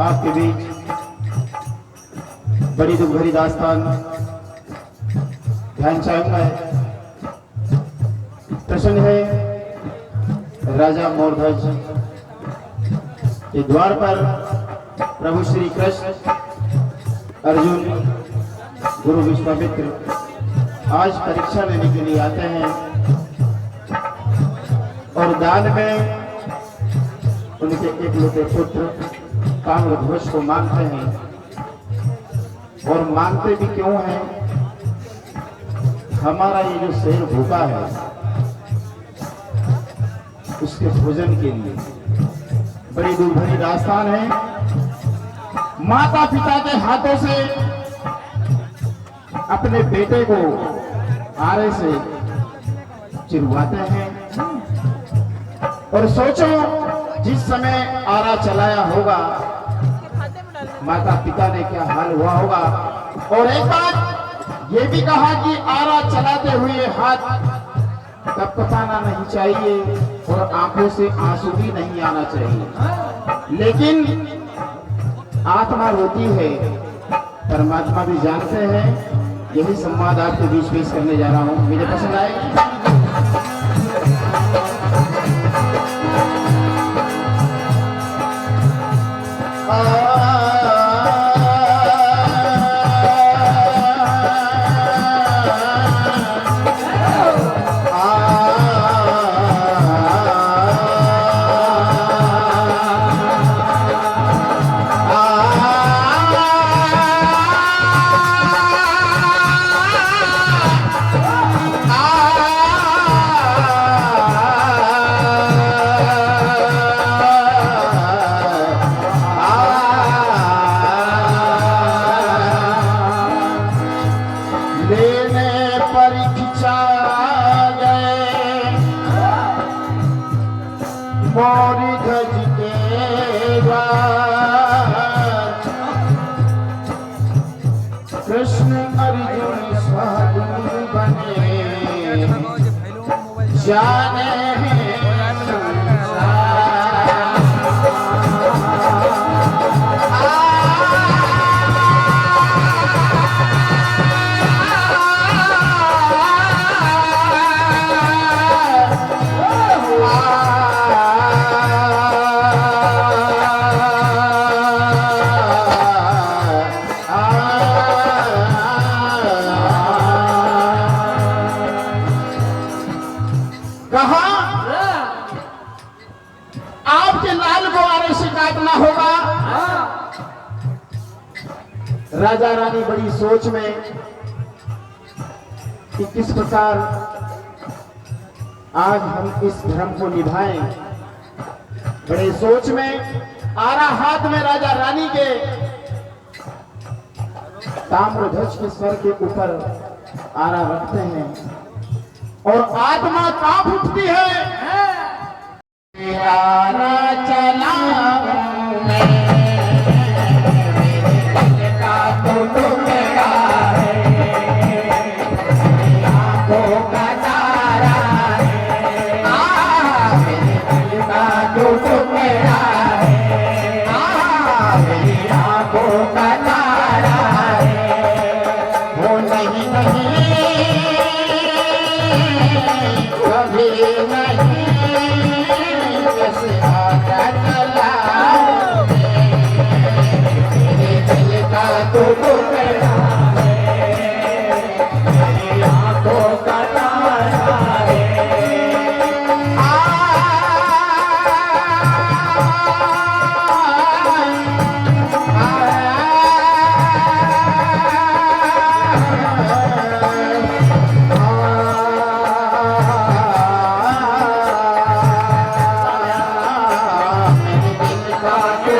आपके बीच बड़ी दुख भरी दास्तान ध्यानचंद है। प्रसन्न है राजा मोरध्वज के द्वार पर प्रभु श्री कृष्ण अर्जुन गुरु विश्वामित्र आज परीक्षा लेने के लिए आते हैं और दान में उनके एकलौते पुत्र ताम्रध्वज को मांगते हैं। और मांगते भी क्यों हैं? हमारा ये जो शेर भूखा है उसके भोजन के लिए। बड़ी दुख भरी दास्तान है। माता पिता के हाथों से अपने बेटे को आरे से चिरवाते हैं और सोचो जिस समय आरा चलाया होगा माता पिता ने क्या हाल हुआ होगा। और एक बात ये भी कहा कि आरा चलाते हुए हाथ कपकपाना नहीं चाहिए और आंखों से आंसू भी नहीं आना चाहिए। लेकिन आत्मा रोती है, परमात्मा भी जानते हैं। यही संवाद आपके बीच पेश करने जा रहा हूं। मुझे पसंद आएगी। कृष्ण अर्जुन साधु बने जाने आपके लाल को आरे से काटना होगा। राजा रानी बड़ी सोच में कि किस प्रकार आज हम इस धर्म को निभाएं। बड़े सोच में आरा हाथ में राजा रानी के ताम्रध्वज के सर के ऊपर आरा रखते हैं और आत्मा कांप उठती है। आरा चला मेरा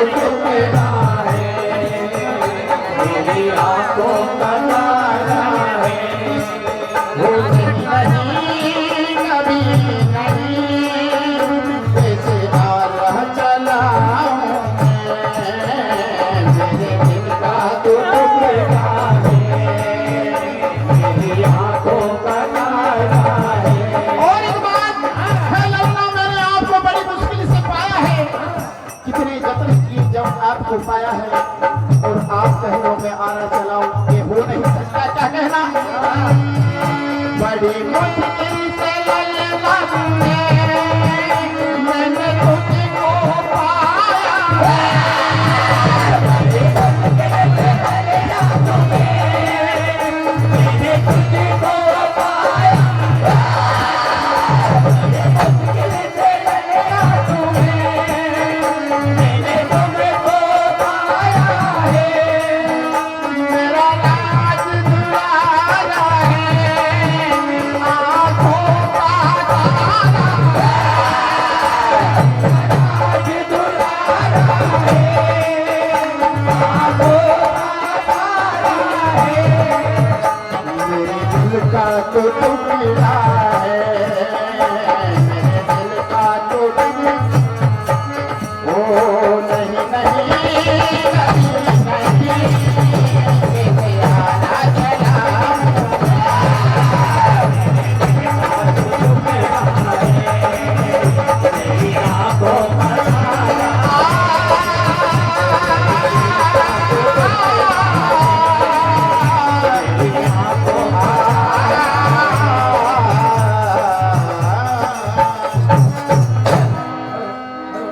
टुकड़ा है, मेरी आंखों का तारा है। वो नहीं कभी नहीं ऐसे राह चला हूं मैं, मेरे दिल का तो टुकड़ा है, मेरी आंखों का तारा है। और एक बात है लौना, मैंने आपको बड़ी मुश्किल से पाया है, कितने जतन किए जब आपको पाया है, और आप कह लो मैं आना चलाऊं, ये हो नहीं सकता। क्या कहना? बड़ी मुश्किल से लल्ला मैंने तुझको पाया, बड़ी मुश्किल से लल्ला मैंने तुझको पाया, बड़ी मुश्किल से लल्ला मैंने तुझको पाया है। मेरा लाज दुलारा है, आँखों का तारा है, लाज दुलारा है, आँखों का तारा है। मेरे दिल का तो टुकड़ा है, मेरे दिल का तो टुकड़ा, ओ नहीं नहीं नहीं नहीं आना चला मेरी आंखों का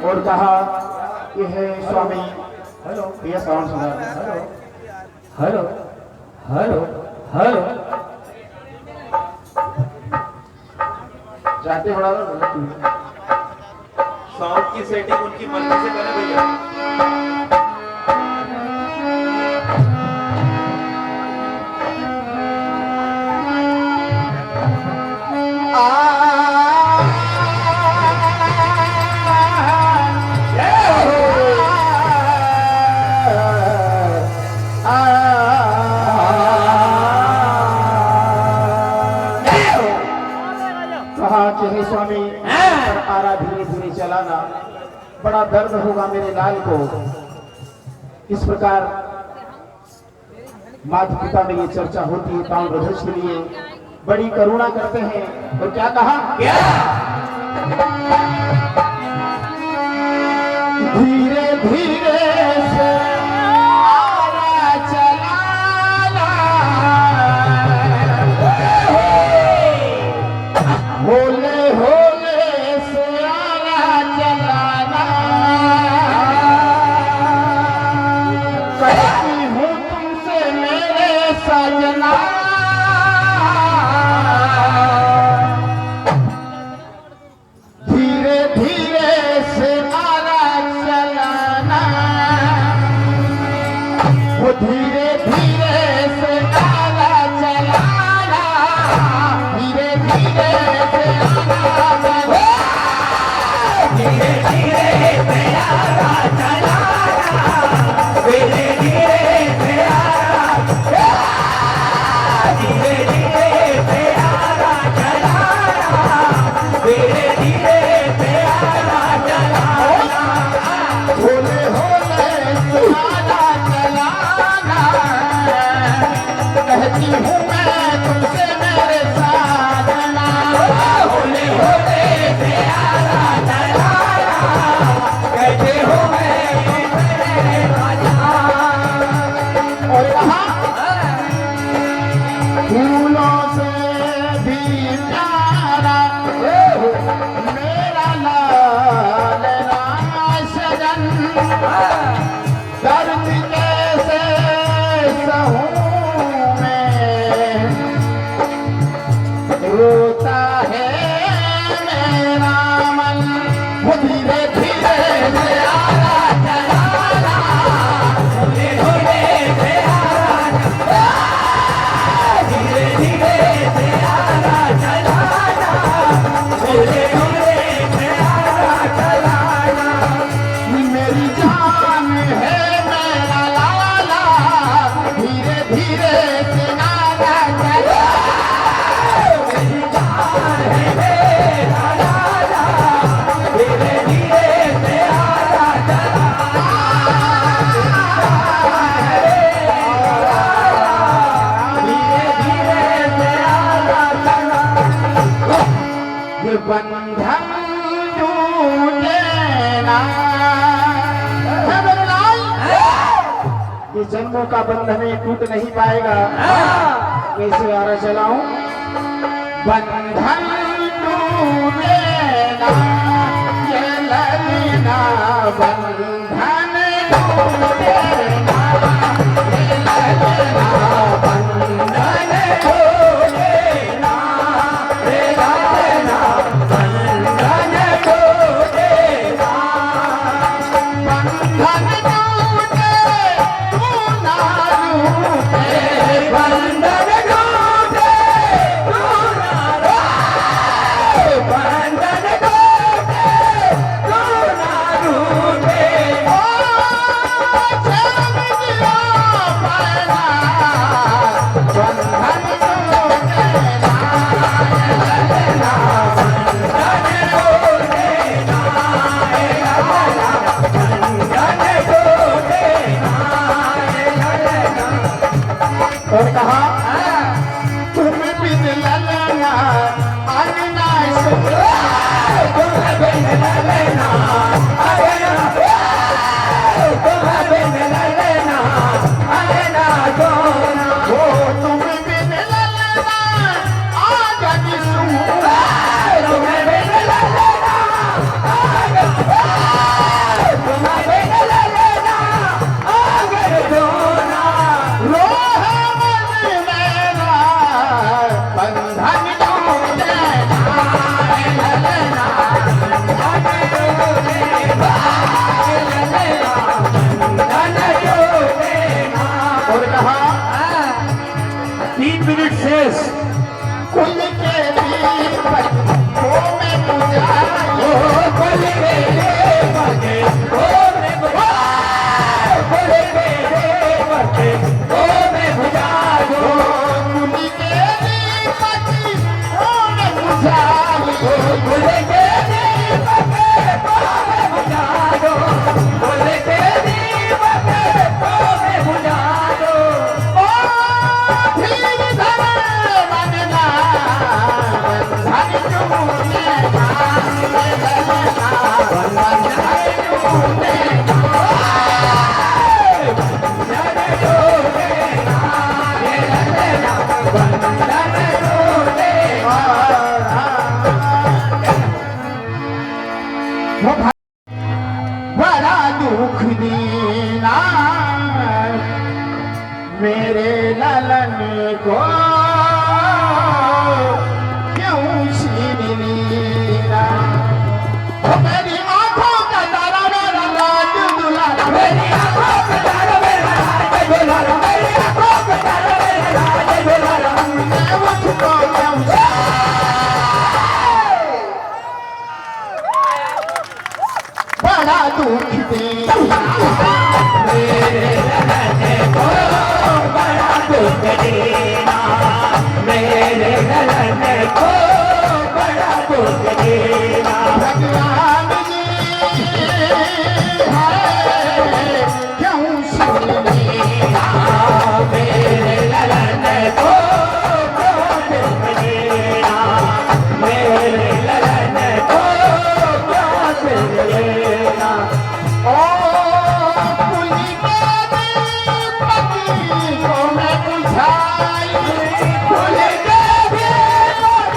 और कहा कि है स्वामी, हेलो ये साउंड सुना, हेलो हेलो हेलो जाते बड़ा साउंड की सेटिंग उनकी मर्जी से करें भैया। कहा कि हे स्वामी पर आरा धीरे धीरे चलाना, बड़ा दर्द होगा मेरे लाल को। इस प्रकार माता पिता में ये चर्चा होती है, ताऊ रधेश के लिए बड़ी करुणा करते हैं। और क्या कहा? क्या धीरे धीरे से आरा चलाना, होले होले से आरा चलाना, कहती हूँ तुमसे मेरे सजना, धीरे धीरे से आरा चलाना, वो धीरे धीरे से आरा चलाना, धीरे धीरे से आरा चलाना, धीरे धीरे से आरा चलाना, धीरे धीरे से आरा, धीरे धीरे से आरा चलाना, धीरे धीरे से आरा चलाना, होले होले से आरा चलाना, जन्मों का बंधन ये टूट नहीं पाएगा। कैसे आरा चलाऊं? बंधन टूटेगा ये ललना, बंधन टूटेगा ये ललना, बंधन टूटेगा ये ललना, बंधन टूटेगा, बंधन टूटे तू ना रूठे, बंधन टूटे तू ना रूठे, बंधन टूटे तू ना रूठे। ओ जब दिया पाना बंधन टूटेगा ये ललना, बंधन टूटेगा ये ललना, बंधन टूटेगा ये ललना। और कहा तुम बिन ललना अंगना सुना, तुम बिन ललना अंगना, तुम बिन ललना अंगना सोना, ओ तुम बिन ललना आंगन सुना, तुम बिन ललना आंगन, तुम बिन ललना आंगन सोना। रोह मन मेरा बंधन टूटेगा ये ललना, बंधन टूटेगा ये ललना, बंधन टूटेगा। और कहा 3 मिनट शेष। कुल के दीपक को मैं बुझाऊं, कुल के दीपक को मैं बुझाऊं, कुल के दीपक को मैं बुझाऊं, कुल के दीपक को मैं बुझाऊं, कुल के दीपक को मैं बुझाऊं, कुल के दीपक को मैं बुझाऊं। ओ धीर धर मनना बंधन टूटेगा ये ललना, बंधन टूटेगा, बंधन टूटेगा ये ललना, बंधन टूटेगा। वो भाई बड़ा दुख दीना मेरे ललन को क्यों छीन लिया, ओ मेरी आंखों का तारा मेरा राज दुलारा, मेरी आंखों का तारा मेरा राज दुलारा, मेरी आंखों का तारा मेरा राज दुलारा, मैं मुझको क्यों बड़ा दुख देना मेरे ललन को, बड़ा दुख देना मेरे ललन को, बड़ा दुख देना। भगवान जी हाय क्यों सुन लेना मेरे ललन को, क्यों दुख देना मेरे ललन को, क्यों सुन लेना। ओ कुल के दीपक को मैं बुझाई, कुल के दीपक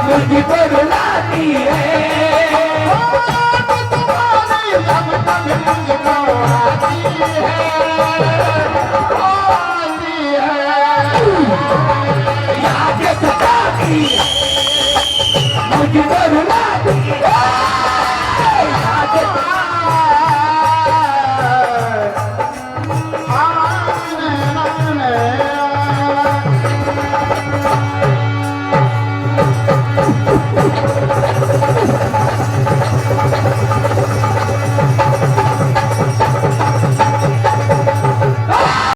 मुझ पर